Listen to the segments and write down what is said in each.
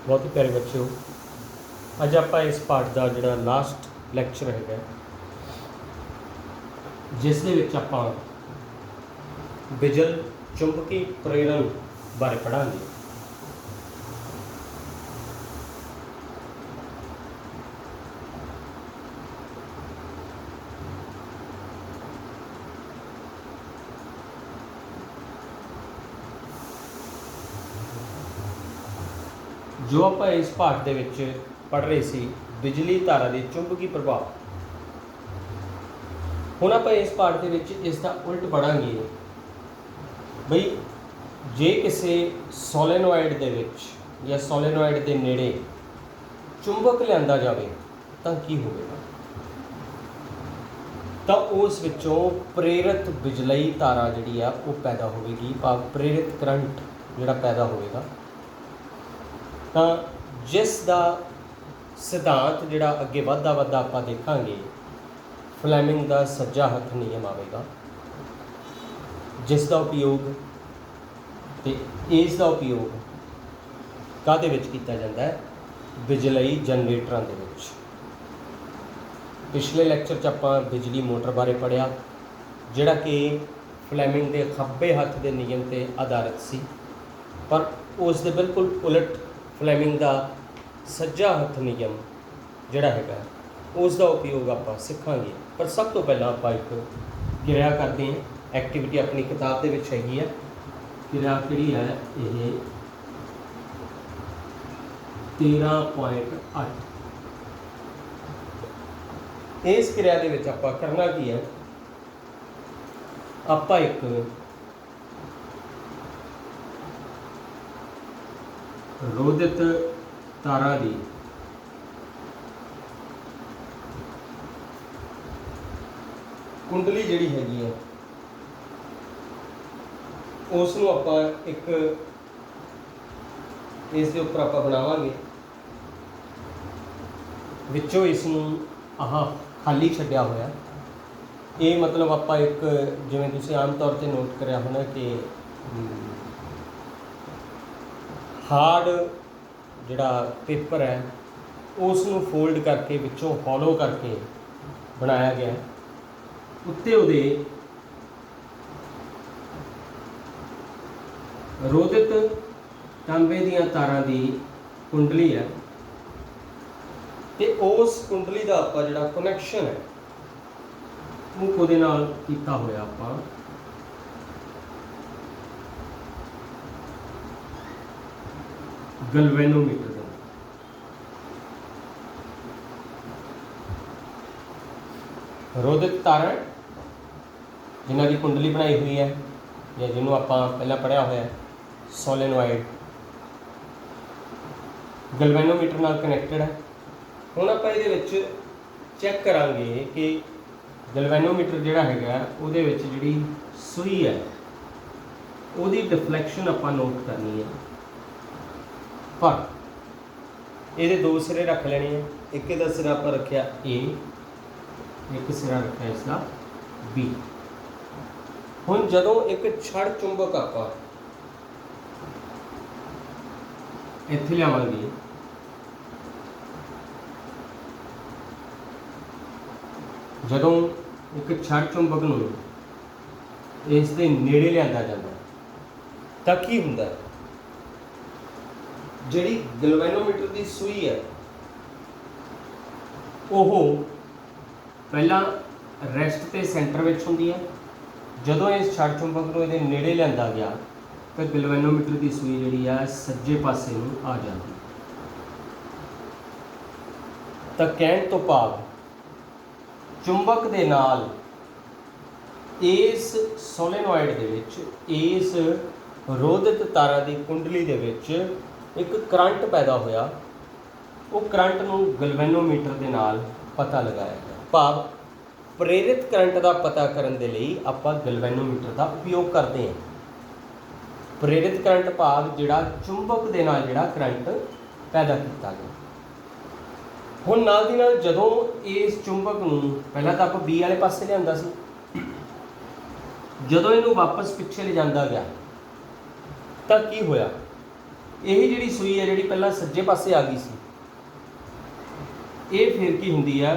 बहुत ही प्यारे बच्चों, अज आप इस पाठ का जोड़ा लास्ट लैक्चर है जिस आप बिजल चुंबकी प्रेरण बारे पढ़ांगे। जो आप इस पाठ के पढ़ रहे सी बिजली धारा के चुंबकी प्रभाव, हुण आप इस पाठ के इसका उल्ट पढ़ांगे बई जे किसी सोलेनोइड के या सोलेनोइड के नेड़े चुंबक लिया जाए तो की होगा, तो उस विचों प्रेरित बिजलई धारा जी आ वो पैदा होगी, भाव प्रेरित करंट जोड़ा पैदा होगा। तो जिसका सिद्धांत जोड़ा अगे वधदा वधदा आप देखांगे फ्लैमिंग का सज्जा हथ नियम आएगा, जिसका उपयोग तो इसका उपयोग काहदे विच कीता जांदा है, बिजलई जनरेटरां दे विच। पिछले लैक्चर च आपां बिजली मोटर बारे पढ़िया जिहड़ा कि फ्लैमिंग के खब्बे हथ के नियम पर आधारित सी, पर उस दे बिल्कुल उलट फ्लैमिंग का सज्जा हथ नियम जोड़ा है उसका उपयोग आप सीखांगे। पर सब तो पहला आप एक क्रिया करते हैं, एक्टिविटी अपनी किताब के हैगी है। क्रिया कि है ये 13.8। इस क्रिया के आप करना की है, आप एक रोधित तारा की कुंडली जिहड़ी हैगी है उसनों आप एक इसके उपर आप बनावांगे, विचों इसनों आह खाली छड्डिया होया। ये मतलब आप एक जिवें तुसीं आम तौर पर नोट करिया होना कि हार्ड जिहड़ा पेपर है उसनों फोल्ड करके विचों हॉलो करके बनाया गया है। उत्ते उहदे रोधित तांबे दीयां तारां दी कुंडली है, तो उस कुंडली का आप जिहड़ा कनैक्शन है वो उहदे नाल कीता होया आपां गलवेनोमीटर। रोधित तारा जिन्हों की कुंडली बनाई हुई है या जिन्होंने आप पहला पढ़िया हुआ है सोलेनोइड, गलवेनोमीटर नाल कनैक्टेड है। हुण आप ये चैक करांगे कि गलवेनोमीटर जिहड़ा हैगा उहदे विच जिहड़ी सूई है उहदी डिफ्लैक्शन आप नोट करनी है। पर ये दो सिरे रख लेने हैं, एक इहदा सिरा आप रखिया ए, एक सिरा रखा इसका बी। हुण जदों एक छड़ चुंबक आप इत्थे लियावांगे जदों एक छड़ चुंबक नूं इस दे नेड़े लिया जाता तां की हुंदा है, जिहड़ी गलवेनोमीटर की सूई है वो पहला रैसट के सेंटर में होंगी है। जदों इस छड़ चुंबक को ये नेड़े लिया गया तो गलवेनोमीटर की सूई जी है सज्जे पासे नूं आ जाती। तो कहण तो भाव चुंबक के नाल इस सोलेनोइड दे विच इस रोधित तारा की कुंडली दे विच एक करंट पैदा होया, वो करंट नूं गलवेनोमीटर के नाल पता लगाया गया। भाव प्रेरित करंट का पता करने के लिए आप गलवेनोमीटर का उपयोग करते हैं। प्रेरित करंट भाव जिहड़ा चुंबक के नाल जिहड़ा करंट पैदा किया गया। हुण नाल दी नाल जदों इस चुंबक नूं पहला तो आप बी वाले पासे लिआंदा सी, जदों इनू वापस पिछे ले जाता गया तो की होया, यही जिहड़ी सूई है जिहड़ी पहला सज्जे पासे आ गई सी, ये फिर की हुंदी है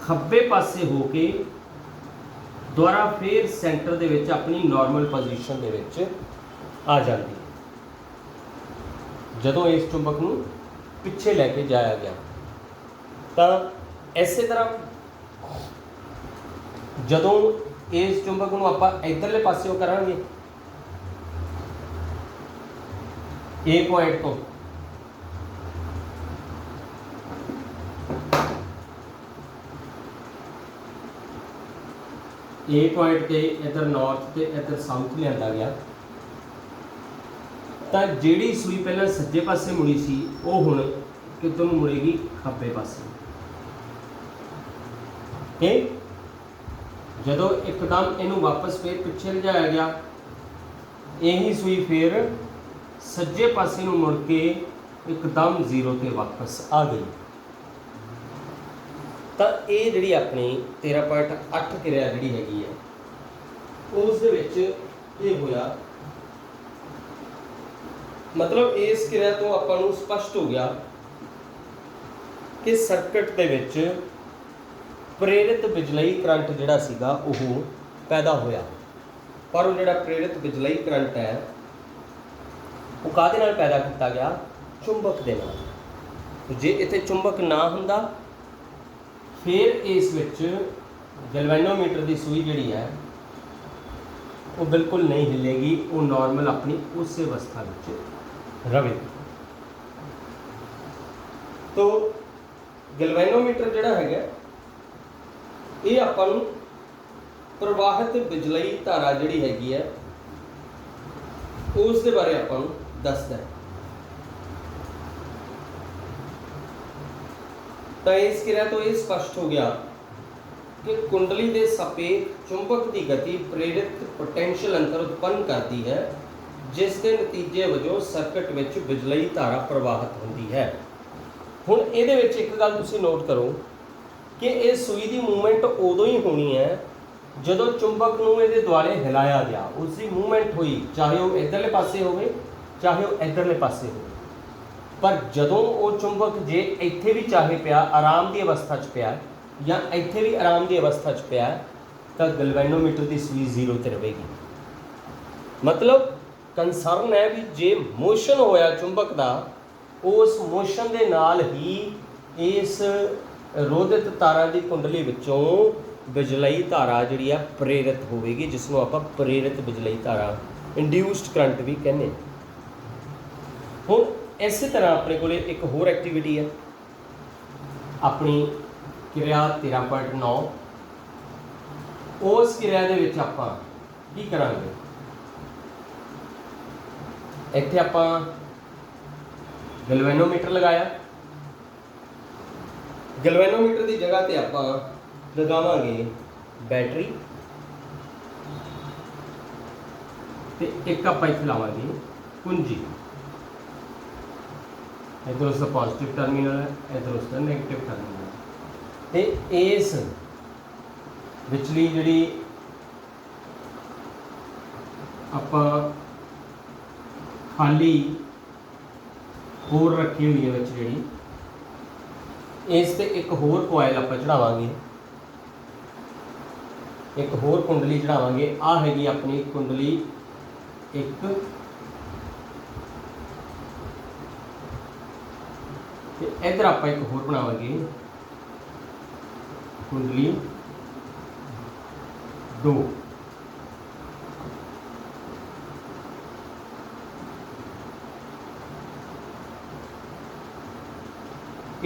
खब्बे पासे हो के दोबारा फिर सेंटर दे विच अपनी नॉर्मल पोजीशन दे विच आ जाती है जदों इस चुंबक नूं पिछे लैके जाया गया। तो इस तरह जदों इस चुंबक नूं आपां इधरले पासे करांगे ए पॉइंट तो ए पॉइंट ते इधर नॉर्थ ते इधर साउथ लिया गया, तो जिहड़ी सूई पहले सज्जे पासे मुड़ी सी वो हुण किधर नूं मुड़ेगी खब्बे पासे। ठीक, जदों एकदम इनू वापस फिर पिछे लिजाया गया, यही सूई फिर सज्जे पासे नूं मुड़ के एकदम जीरो ते वापस आ गई। तो ये जिहड़ी अपनी 13.8 क्रिया जिहड़ी हैगी है उस दे विच ये होया, मतलब इस क्रिया तो आपां नूं स्पष्ट हो गया कि सर्किट दे विच प्रेरित बिजलई करंट जिहड़ा सीगा ओह पैदा होया, पर वो जिहड़ा प्रेरित बिजलई करंट है वो काहदे नाल पैदा किया गया? चुंबक दे नाल। जे इत्थे चुंबक ना हुंदा फिर इस विच गैल्वेनोमीटर की सूई जिहड़ी है वो बिल्कुल नहीं हिलेगी, वो नॉर्मल अपनी उस अवस्था में रहे। तो गैल्वेनोमीटर जिहड़ा है ये आपां नूं प्रवाहित बिजलई धारा जिहड़ी हैगी है उस दे बारे आपां नूं दसदा है। तो इस क्रिया तो ये स्पष्ट हो गया कि कुंडली के सापेक्ष चुंबक की गति प्रेरित पोटेंशियल अंतर उत्पन्न करती है, जिसके नतीजे वजों सर्किट विच बिजलई धारा प्रवाहित होती है। हुण इहदे विच एक गल तुसीं नोट करो कि इस सूई की मूवमेंट उदों ही होनी है जदों चुंबक नूं इहदे द्वारे हिलाया गया, उसकी मूवमेंट हुई, चाहे वो इधरले पासे होवे चाहे वो इधरले पासे हो। पर जदों वो चुंबक जे इत्थे भी चाहे पिया आराम की अवस्था च पिया या इत्थे भी आराम की अवस्था च पिया, तो गैल्वेनोमीटर की सूई जीरो ते रहेगी। मतलब कंसर्न है भी जे मोशन होया चुंबक का, उस मोशन के नाल ही इस रोधित तारा की कुंडली विचों बिजलई धारा जिहड़ी आ प्रेरित होवेगी, जिसनों आपां प्रेरित बिजलई धारा इंड्यूस्ड करंट भी कहने। हुण इस तरह अपने को एक होर एक्टिविटी है अपनी क्रिया 13.9, उस क्रिया दे विच आपां की करांगे, इत्थे आपां गैल्वेनोमीटर लगाया, गैल्वेनोमीटर की जगह ते आपां लगावांगे बैटरी ते एक आपां इत्थे लावांगे कुंजी। इधर उसका पॉजिटिव टर्मिनल है, इधर उसका नेगेटिव टर्मिनल है। तो इस विचली जिहड़ी आपां खाली होर रखी हुई है विच जिहड़ी, इस ते एक होर कोयल आपां चढ़ावांगे, एक होर कुंडली चढ़ावांगे। आ हैगी अपनी कुंडली एक, इधर आप एक होर बनावांगे कुंडली 2।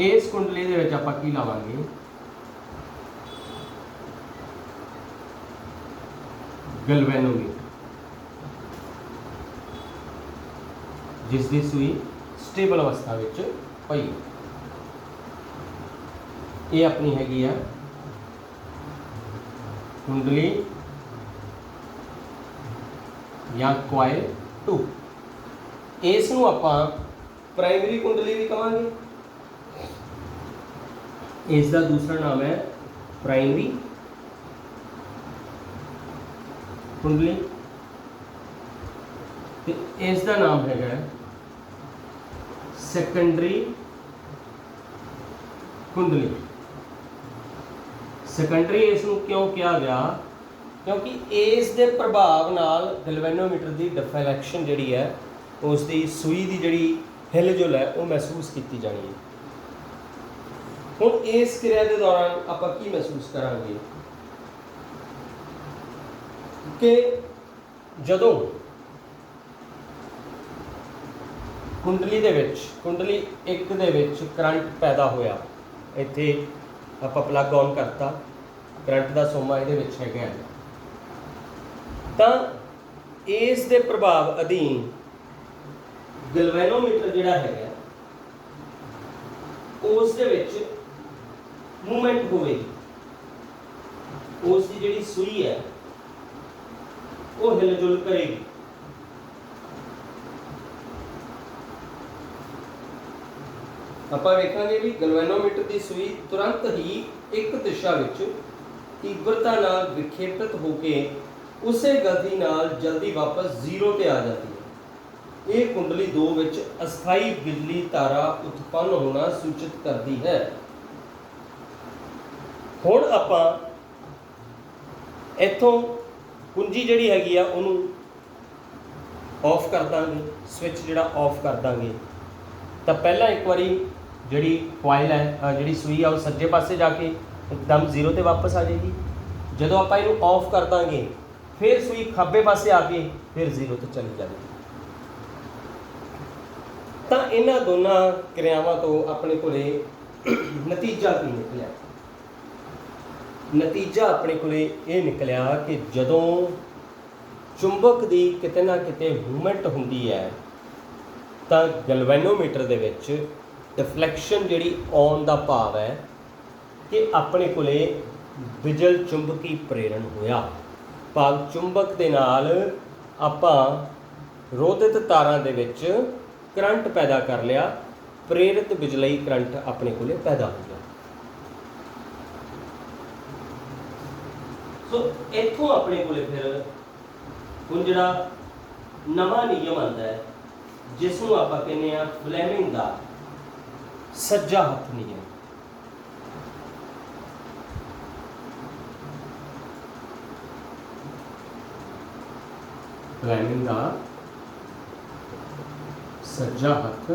इस कुंडली दे विच आपां की लावांगे गैल्वेनोमीटर, जिसकी सूई स्टेबल अवस्था विच पई। ये अपनी हैगी है कुंडली या कॉइल 2। इसनूं आपां प्राइमरी कुंडली भी कहांगे, इसका दूसरा नाम है प्राइमरी कुंडली, इसका नाम है ਸੈਕੰਡਰੀ ਕੁੰਡਲੀ। ਸੈਕੰਡਰੀ ਇਸ ਨੂੰ ਕਿਉਂ ਕਿਹਾ ਗਿਆ? ਕਿਉਂकि ਇਸ ਦੇ ਪ੍ਰਭਾਵ ਨਾਲ ਗੈਲਵੇਨੋਮੀਟਰ ਦੀ ਡਿਫਲੈਕਸ਼ਨ ਜਿਹੜੀ ਹੈ, ਉਸ ਦੀ ਸੂਈ ਦੀ ਜਿਹੜੀ ਹਿਲਜੁਲ ਹੈ ਉਹ ਮਹਿਸੂਸ ਕੀਤੀ ਜਾਣੀ ਹੈ। ਹੁਣ ਇਸ ਕਿਰਿਆ ਦੇ ਦੌਰਾਨ ਆਪਾਂ ਕੀ ਮਹਿਸੂਸ ਕਰਾਂਗੇ ਕਿ ਜਦੋਂ ਕੁੰਡਲੀ ਦੇ ਵਿੱਚ, ਕੁੰਡਲੀ 1 ਦੇ ਵਿੱਚ ਕਰੰਟ ਪੈਦਾ ਹੋਇਆ, ਇੱਥੇ ਆਪਾਂ ਪਲੱਗ ਔਨ ਕਰਤਾ, ਕਰੰਟ ਦਾ ਸੋਮਾ ਇਹਦੇ ਵਿੱਚ ਹੈਗਾ, ਤਾਂ ਇਸ ਦੇ ਪ੍ਰਭਾਵ ਅਧੀਨ ਗੈਲਵੇਨੋਮੀਟਰ ਜਿਹੜਾ ਹੈਗਾ ਉਸ ਦੇ ਵਿੱਚ ਮੂਵਮੈਂਟ ਹੋਵੇਗੀ, ਉਸ ਦੀ ਜਿਹੜੀ ਸੂਈ ਹੈ ਉਹ ਹਿਲਜੁਲ ਕਰੇਗੀ। ਆਪਾਂ ਵੇਖਾਂਗੇ ਵੀ ਗੈਲਵੇਨੋਮੀਟਰ ਦੀ ਸੂਈ ਤੁਰੰਤ ਹੀ ਇੱਕ ਦਿਸ਼ਾ ਵਿੱਚ ਤੀਬਰਤਾ ਨਾਲ ਵਿਖੇਪਿਤ ਹੋ ਕੇ ਉਸੇ ਗਤੀ ਨਾਲ ਜਲਦੀ ਵਾਪਸ ਜ਼ੀਰੋ ਤੇ ਆ ਜਾਂਦੀ ਹੈ। ਇਹ ਕੁੰਡਲੀ 2 ਵਿੱਚ ਅਸਥਾਈ ਬਿਜਲੀ ਧਾਰਾ ਉਤਪੰਨ ਹੋਣਾ ਸੂਚਿਤ ਕਰਦੀ ਹੈ। ਹੁਣ ਆਪਾਂ ਇੱਥੋਂ ਕੁੰਜੀ ਜਿਹੜੀ ਹੈਗੀ ਆ ਉਹਨੂੰ ਆਫ ਕਰ ਦਾਂਗੇ, ਸਵਿਚ ਜਿਹੜਾ ਆਫ ਕਰ ਦਾਂਗੇ, ਤਾਂ ਪਹਿਲਾਂ ਇੱਕ ਵਾਰੀ ਜਿਹੜੀ ਕੋਇਲ ਹੈ, ਜਿਹੜੀ ਸੂਈ ਆ ਉਹ ਸੱਜੇ ਪਾਸੇ ਜਾ ਕੇ ਇੱਕਦਮ ਜ਼ੀਰੋ ਤੇ ਵਾਪਸ ਆ ਜਾਏਗੀ। ਜਦੋਂ ਆਪਾਂ ਇਹਨੂੰ ਆਫ ਕਰ ਦਾਂਗੇ ਫਿਰ ਸੂਈ ਖੱਬੇ ਪਾਸੇ ਆ ਕੇ ਫਿਰ ਜ਼ੀਰੋ ਤੇ ਚਲੀ ਜਾਵੇਗੀ। ਤਾਂ ਇਹਨਾਂ ਦੋਨਾਂ ਕਿਰਿਆਵਾਂ ਤੋਂ ਆਪਣੇ ਕੋਲੇ ਨਤੀਜਾ ਕੀ ਨਿਕਲਿਆ? ਨਤੀਜਾ ਆਪਣੇ ਕੋਲੇ ਇਹ ਨਿਕਲਿਆ ਕਿ ਜਦੋਂ ਚੁੰਬਕ ਦੀ ਕਿਤੇ ਨਾ ਕਿਤੇ ਮੂਵਮੈਂਟ ਹੁੰਦੀ ਹੈ ਤਾਂ ਗੈਲਵੇਨੋਮੀਟਰ ਦੇ ਵਿੱਚ ਡਿਫਲੈਕਸ਼ਨ ਜਿਹੜੀ ਆਉਣ ਦਾ ਭਾਵ ਹੈ ਕਿ ਆਪਣੇ ਕੋਲੇ ਬਿਜਲ ਚੁੰਬਕੀ ਪ੍ਰੇਰਣ ਹੋਇਆ। ਭਾਵ ਚੁੰਬਕ ਦੇ ਨਾਲ ਆਪਾਂ ਰੋਧਿਤ ਤਾਰਾਂ ਦੇ ਵਿੱਚ ਕਰੰਟ ਪੈਦਾ ਕਰ ਲਿਆ, ਪ੍ਰੇਰਿਤ ਬਿਜਲਈ ਕਰੰਟ ਆਪਣੇ ਕੋਲੇ ਪੈਦਾ ਹੋ ਗਿਆ। ਸੋ ਇੱਥੋਂ ਆਪਣੇ ਕੋਲੇ ਫਿਰ ਹੁਣ ਜਿਹੜਾ ਨਵਾਂ ਨਿਯਮ ਆਉਂਦਾ ਹੈ ਜਿਸ ਨੂੰ ਆਪਾਂ ਕਹਿੰਦੇ ਆ ਫਲੈਮਿੰਗ ਦਾ ਸੱਜਾ ਹੱਥ ਨਿਯਮ। ਫਲੈਮਿੰਗ ਦਾ ਸੱਜਾ ਹੱਥ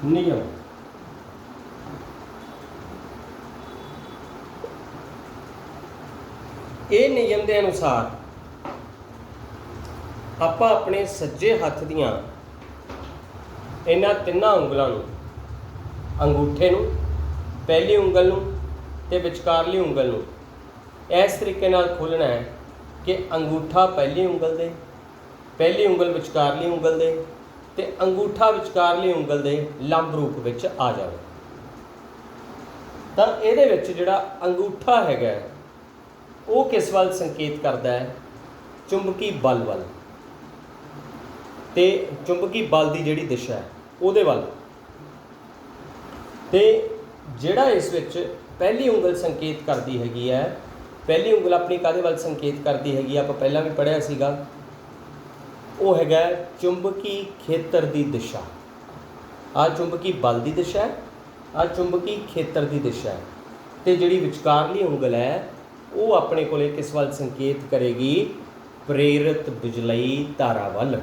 ਨਿਯਮ। ਇਹ ਨਿਯਮ ਦੇ ਅਨੁਸਾਰ ਆਪਾਂ ਆਪਣੇ ਸੱਜੇ ਹੱਥ ਦੀਆਂ ਇਹਨਾਂ ਤਿੰਨਾਂ ਉਂਗਲਾਂ ਨੂੰ, ਅੰਗੂਠੇ ਨੂੰ, ਪਹਿਲੀ ਉਂਗਲ ਨੂੰ ਤੇ ਵਿਚਕਾਰਲੀ ਉਂਗਲ ਨੂੰ ਇਸ ਤਰੀਕੇ ਨਾਲ ਖੋਲ੍ਹਣਾ ਹੈ ਕਿ ਅੰਗੂਠਾ ਪਹਿਲੀ ਉਂਗਲ ਦੇ, ਪਹਿਲੀ ਉਂਗਲ ਵਿਚਕਾਰਲੀ ਉਂਗਲ ਦੇ ਤੇ ਅੰਗੂਠਾ ਵਿਚਕਾਰਲੀ ਉਂਗਲ ਦੇ ਲੰਬ ਰੂਪ ਵਿੱਚ ਆ ਜਾਵੇ। ਤਾਂ ਇਹਦੇ ਵਿੱਚ ਜਿਹੜਾ ਅੰਗੂਠਾ ਹੈਗਾ ਉਹ ਕਿਸ ਵੱਲ ਸੰਕੇਤ ਕਰਦਾ ਹੈ? ਚੁੰਬਕੀ ਬਲ ਵੱਲ, ਤੇ ਚੁੰਬਕੀ ਬਲ ਦੀ ਜਿਹੜੀ ਦਿਸ਼ਾ ਹੈ ਉਹਦੇ ਵੱਲ। ਤੇ ਜਿਹੜਾ ਇਸ ਵਿੱਚ ਪਹਿਲੀ ਉਂਗਲ ਸੰਕੇਤ ਕਰਦੀ ਹੈਗੀ ਹੈ, ਪਹਿਲੀ ਉਂਗਲ ਆਪਣੀ ਕਾਹਦੇ ਵੱਲ ਸੰਕੇਤ ਕਰਦੀ ਹੈਗੀ, ਆਪਾਂ ਪਹਿਲਾਂ ਵੀ ਪੜ੍ਹਿਆ ਸੀਗਾ, ਉਹ ਹੈਗਾ ਚੁੰਬਕੀ ਖੇਤਰ ਦੀ ਦਿਸ਼ਾ। ਆਹ ਚੁੰਬਕੀ ਬਲ ਦੀ ਦਿਸ਼ਾ ਹੈ, ਆਹ ਚੁੰਬਕੀ ਖੇਤਰ ਦੀ ਦਿਸ਼ਾ ਹੈ। ਤੇ ਜਿਹੜੀ ਵਿਚਕਾਰਲੀ ਉਂਗਲ ਹੈ ਉਹ ਆਪਣੇ ਕੋਲੇ ਕਿਸ ਵੱਲ ਸੰਕੇਤ ਕਰੇਗੀ? ਪ੍ਰੇਰਿਤ ਬਿਜਲਈ ਧਾਰਾ ਵੱਲ।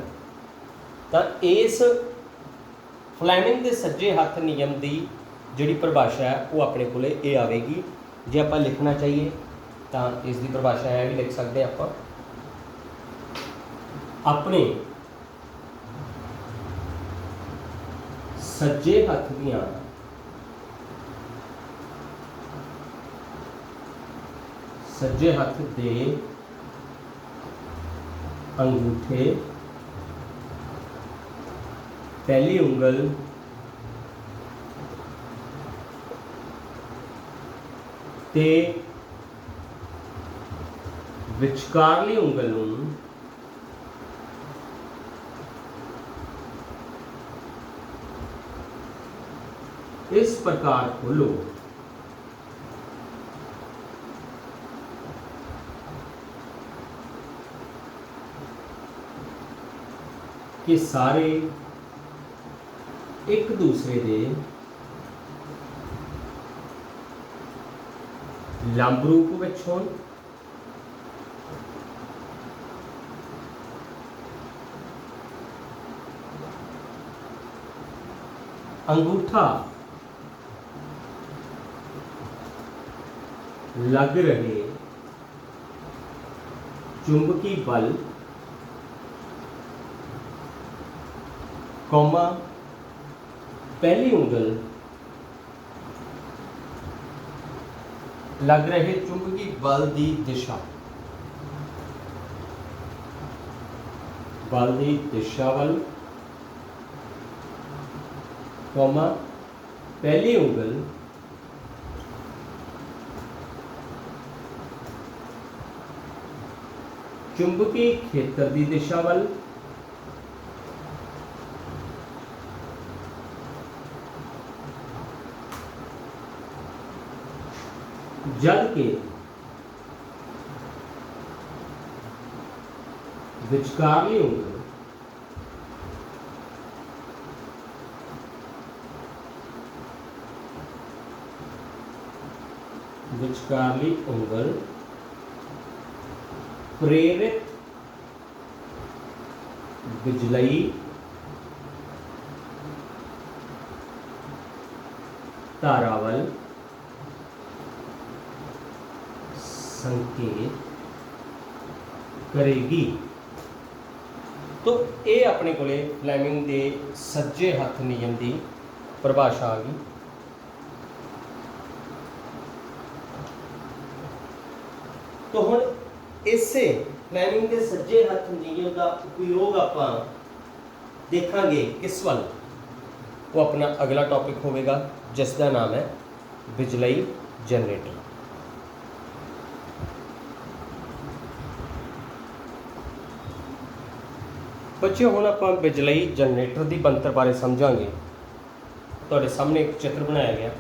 ਤਾਂ ਇਸ ਫਲੈਮਿੰਗ ਦੇ ਸੱਜੇ ਹੱਥ ਨਿਯਮ ਦੀ ਜਿਹੜੀ ਪਰਿਭਾਸ਼ਾ ਹੈ ਉਹ ਆਪਣੇ ਕੋਲੇ ਇਹ ਆਵੇਗੀ। ਜੇ ਆਪਾਂ ਲਿਖਣਾ ਚਾਹੀਏ ਤਾਂ ਇਸ ਦੀ ਪਰਿਭਾਸ਼ਾ ਹੈ ਵੀ ਲਿਖ ਸਕਦੇ ਆਪਾਂ, ਆਪਣੇ ਸੱਜੇ ਹੱਥ ਦੀਆਂ ਸੱਜੇ ਹੱਥ ਦੇ ਅੰਗੂਠੇ, ਪਹਿਲੀ ਉਂਗਲ ਤੇ ਵਿਚਕਾਰਲੀ ਉਂਗਲ ਨੂੰ इस प्रकार खोलो कि सारे एक दूसरे के लंब रूप विच होण, अंगूठा लग रहे चुंबकी बल, कौमा पहली उंगल लग रहे चुंबकी बल की दिशा, बल की दिशा वाल, कौमा पहली उंगल चुंबकी खेत्र की दिशा वाल, जबकि विचकारली उंगल प्रेरित बिजलई धारावल संकेत करेगी। तो ये अपने को फ्लैमिंग के सज्जे हथ नियम की परिभाषा आ गई। तो हुण इसे फ्लैमिंग के सज्जे हथ नियम का उपयोग आप देखांगे किस वाल, वो अपना अगला टॉपिक होगा जिसका नाम है बिजलई जनरेटर। बच्चे हुण आपां बिजलई जनरेटर की बनतर बारे समझांगे। तुहाडे सामने एक चित्र बनाया गया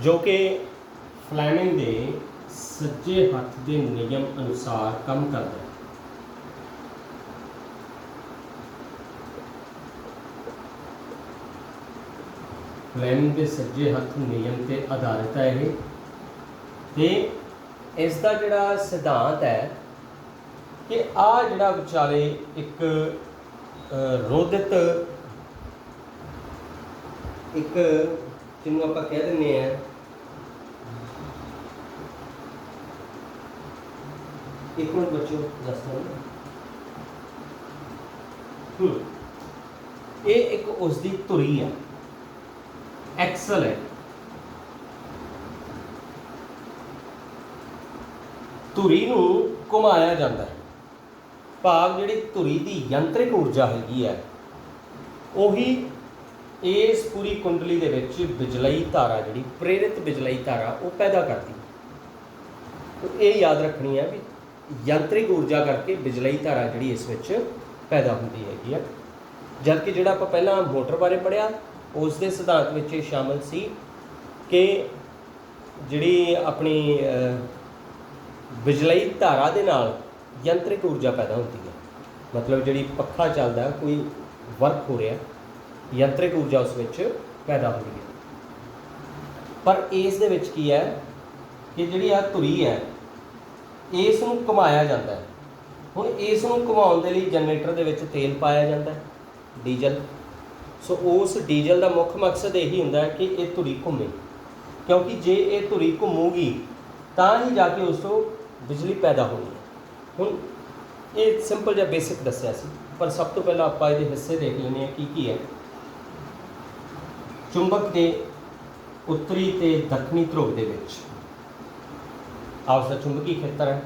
जो कि फ्लैमिंग के सज्जे हथ के नियम अनुसार काम करता है। फ्लैमिंग के सज्जे हथ नियम से आधारित है ये, ते इसका जिहड़ा सिद्धांत है कि आ जिहड़ा विचाले एक रोधित एक जिन्हों आप कह दें एक मिनट बच्चों दस ये एक उसकी धुरी है, एक्सल है। धुरी नूं घुमाया जाता है, भाव जिहड़ी धुरी की यंत्रिक ऊर्जा हैगी है उही इस पूरी कुंडली दे विच बिजलई धारा जिहड़ी प्रेरित बिजलई धारा वो पैदा करती है। तो ये याद रखनी है भी यंत्रिक ऊर्जा करके बिजलई धारा जिहड़ी इस विच पैदा होंदी हैगी है। जबकि जिहड़ा आपां पहलां मोटर बारे पढ़िया उस दे सिद्धांत विच ये शामिल सी कि जिहड़ी अपनी बिजलई धारा दे नाल यंत्रिक ऊर्जा पैदा होती है। मतलब जिहड़ी पक्खा चलदा है, कोई वर्क हो रहा, यंत्रिक ऊर्जा उस विच पैदा होती है। पर इस दे विच की है कि जिहड़ी आ धुरी है इस नूं घुमाया जाता है। हुण इस नूं घुमाउण दे लई जनरेटर दे विच तेल पाया जाता है, डीजल। सो उस डीजल का मुख्य मकसद यही होंदा है कि ये धुरी घूमे, क्योंकि जे ये धुरी घूमूगी तां ही जाके उस तो बिजली पैदा होनी है। हुण ये सिंपल जिहा बेसिक दस्सिया सी, पर सब तो पहला आपां इहदे हिस्से देख लैंदे हां की है। चुंबक के उत्तरी ते दक्षिणी ध्रुव दे विच आपका चुंबकी खेत्र है,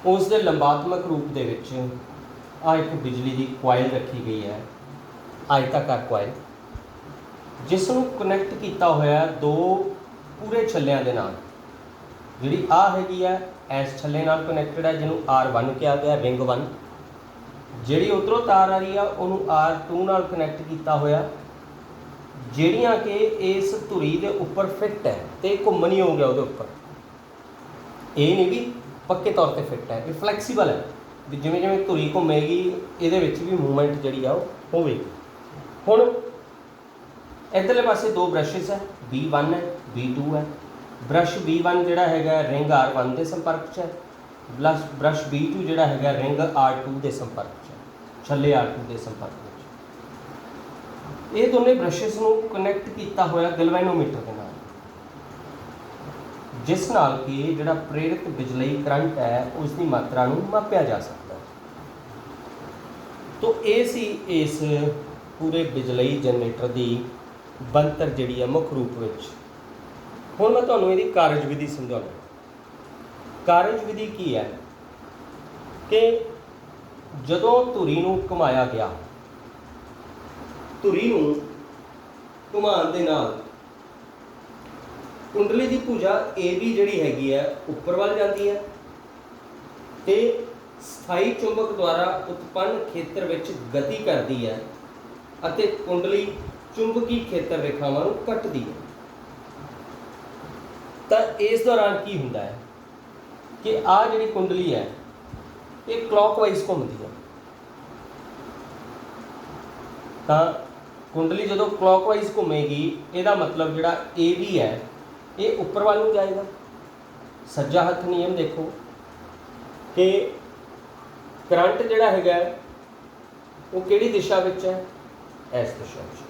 उस दे लंबात्मक रूप दे विच आ एक बिजली की क्वाइल रखी गई है, आयताकार क्वाइल, जिसनों कनैक्ट किया होया दो पूरे छल्लियां दे नाल। जिहड़ी आ हैगी है इस छल्ले नाल कनैक्टेड है, जिन्हों R1 कहा गया, रिंग 1। जिहड़ी उधरों तार आ रही है उन्होंने R2 नाल कनैक्ट किया होया, ਜਿਹੜੀਆਂ कि इस धुरी के उपर फिट है तो घूम नहीं हो गया वो उपर, ये नहीं भी पक्के तौर पर फिट है, ये फ्लैक्सीबल है। ਵੀ ਜਿਵੇਂ ਜਿਵੇਂ ਧੁਰੀ ਘੁੰਮੇਗੀ ਇਹਦੇ ਵਿੱਚ ਵੀ ਮੂਵਮੈਂਟ ਜਿਹੜੀ ਆ ਉਹ ਹੋਵੇਗੀ। ਹੁਣ ਇੱਧਰਲੇ ਪਾਸੇ ਦੋ ਬ੍ਰਸ਼ਿਸ ਹੈ, B1 ਹੈ, B2 ਹੈ। ਬ੍ਰਸ਼ B1 ਜਿਹੜਾ ਹੈਗਾ ਰਿੰਗ R1 ਦੇ ਸੰਪਰਕ 'ਚ ਹੈ, ਬ੍ਰਸ਼ B2 ਜਿਹੜਾ ਹੈਗਾ ਰਿੰਗ R2 ਦੇ ਸੰਪਰਕ 'ਚ ਹੈ, ਛੱਲੇ R2 ਦੇ ਸੰਪਰਕ ਵਿੱਚ। ਇਹ ਦੋਨੇ ਬ੍ਰਸ਼ਿਸ ਨੂੰ ਕਨੈਕਟ ਕੀਤਾ ਹੋਇਆ ਗੈਲਵੈਨੋਮੀਟਰ ਦੇ ਨਾਲ, ਜਿਸ ਨਾਲ ਕਿ ਜਿਹੜਾ ਪ੍ਰੇਰਿਤ ਬਿਜਲਈ ਕਰੰਟ ਹੈ ਉਸ ਦੀ ਮਾਤਰਾ ਨੂੰ ਮਾਪਿਆ ਜਾ ਸਕਦਾ ਹੈ। ਤੋ ਇਹ ਸੀ ਇਸ ਪੂਰੇ ਬਿਜਲਈ ਜਨਰੇਟਰ ਦੀ ਬਣਤਰ ਜਿਹੜੀ ਹੈ ਮੁੱਖ ਰੂਪ ਵਿੱਚ। ਹੁਣ ਮੈਂ ਤੁਹਾਨੂੰ ਇਹਦੀ ਕਾਰਜ ਵਿਧੀ ਸਮਝਾਉਂਦਾ। ਕਾਰਜ ਵਿਧੀ ਕੀ ਹੈ ਕਿ ਜਦੋਂ ਧੁਰੀ ਨੂੰ ਘੁਮਾਇਆ ਗਿਆ, ਧੁਰੀ ਨੂੰ ਘੁਮਾਉਣ ਦੇ ਨਾਲ ਕੁੰਡਲੀ ਦੀ ਭੁਜਾ AB ਜਿਹੜੀ ਹੈਗੀ ਹੈ ਉੱਪਰ ਵੱਲ ਜਾਂਦੀ ਹੈ ਤੇ ਸਥਾਈ ਚੁੰਬਕ ਦੁਆਰਾ ਉਤਪੰਨ ਖੇਤਰ ਵਿੱਚ ਗਤੀ ਕਰਦੀ ਹੈ ਅਤੇ ਕੁੰਡਲੀ ਚੁੰਬਕੀ ਖੇਤਰ ਰੇਖਾਵਾਂ ਨੂੰ ਕੱਟਦੀ ਹੈ। ਤਾਂ ਇਸ ਦੌਰਾਨ ਕੀ ਹੁੰਦਾ ਹੈ ਕਿ ਆਹ ਜਿਹੜੀ ਕੁੰਡਲੀ ਹੈ ਇਹ ਕਲੌਕਵਾਈਜ਼ ਘੁੰਮਦੀ ਹੈ। ਤਾਂ ਕੁੰਡਲੀ ਜਦੋਂ ਕਲੌਕਵਾਈਜ਼ ਘੁੰਮੇਗੀ ਇਹਦਾ ਮਤਲਬ ਜਿਹੜਾ AB ਹੈ ਇਹ ਉੱਪਰ ਵੱਲ ਨੂੰ ਜਾਏਗਾ। ਸੱਜਾ ਹੱਥ ਨਿਯਮ ਦੇਖੋ ਕਿ ਕਰੰਟ ਜਿਹੜਾ ਹੈਗਾ ਉਹ ਕਿਹੜੀ ਦਿਸ਼ਾ ਵਿੱਚ ਹੈ, ਇਸ ਦਿਸ਼ਾ ਵਿੱਚ।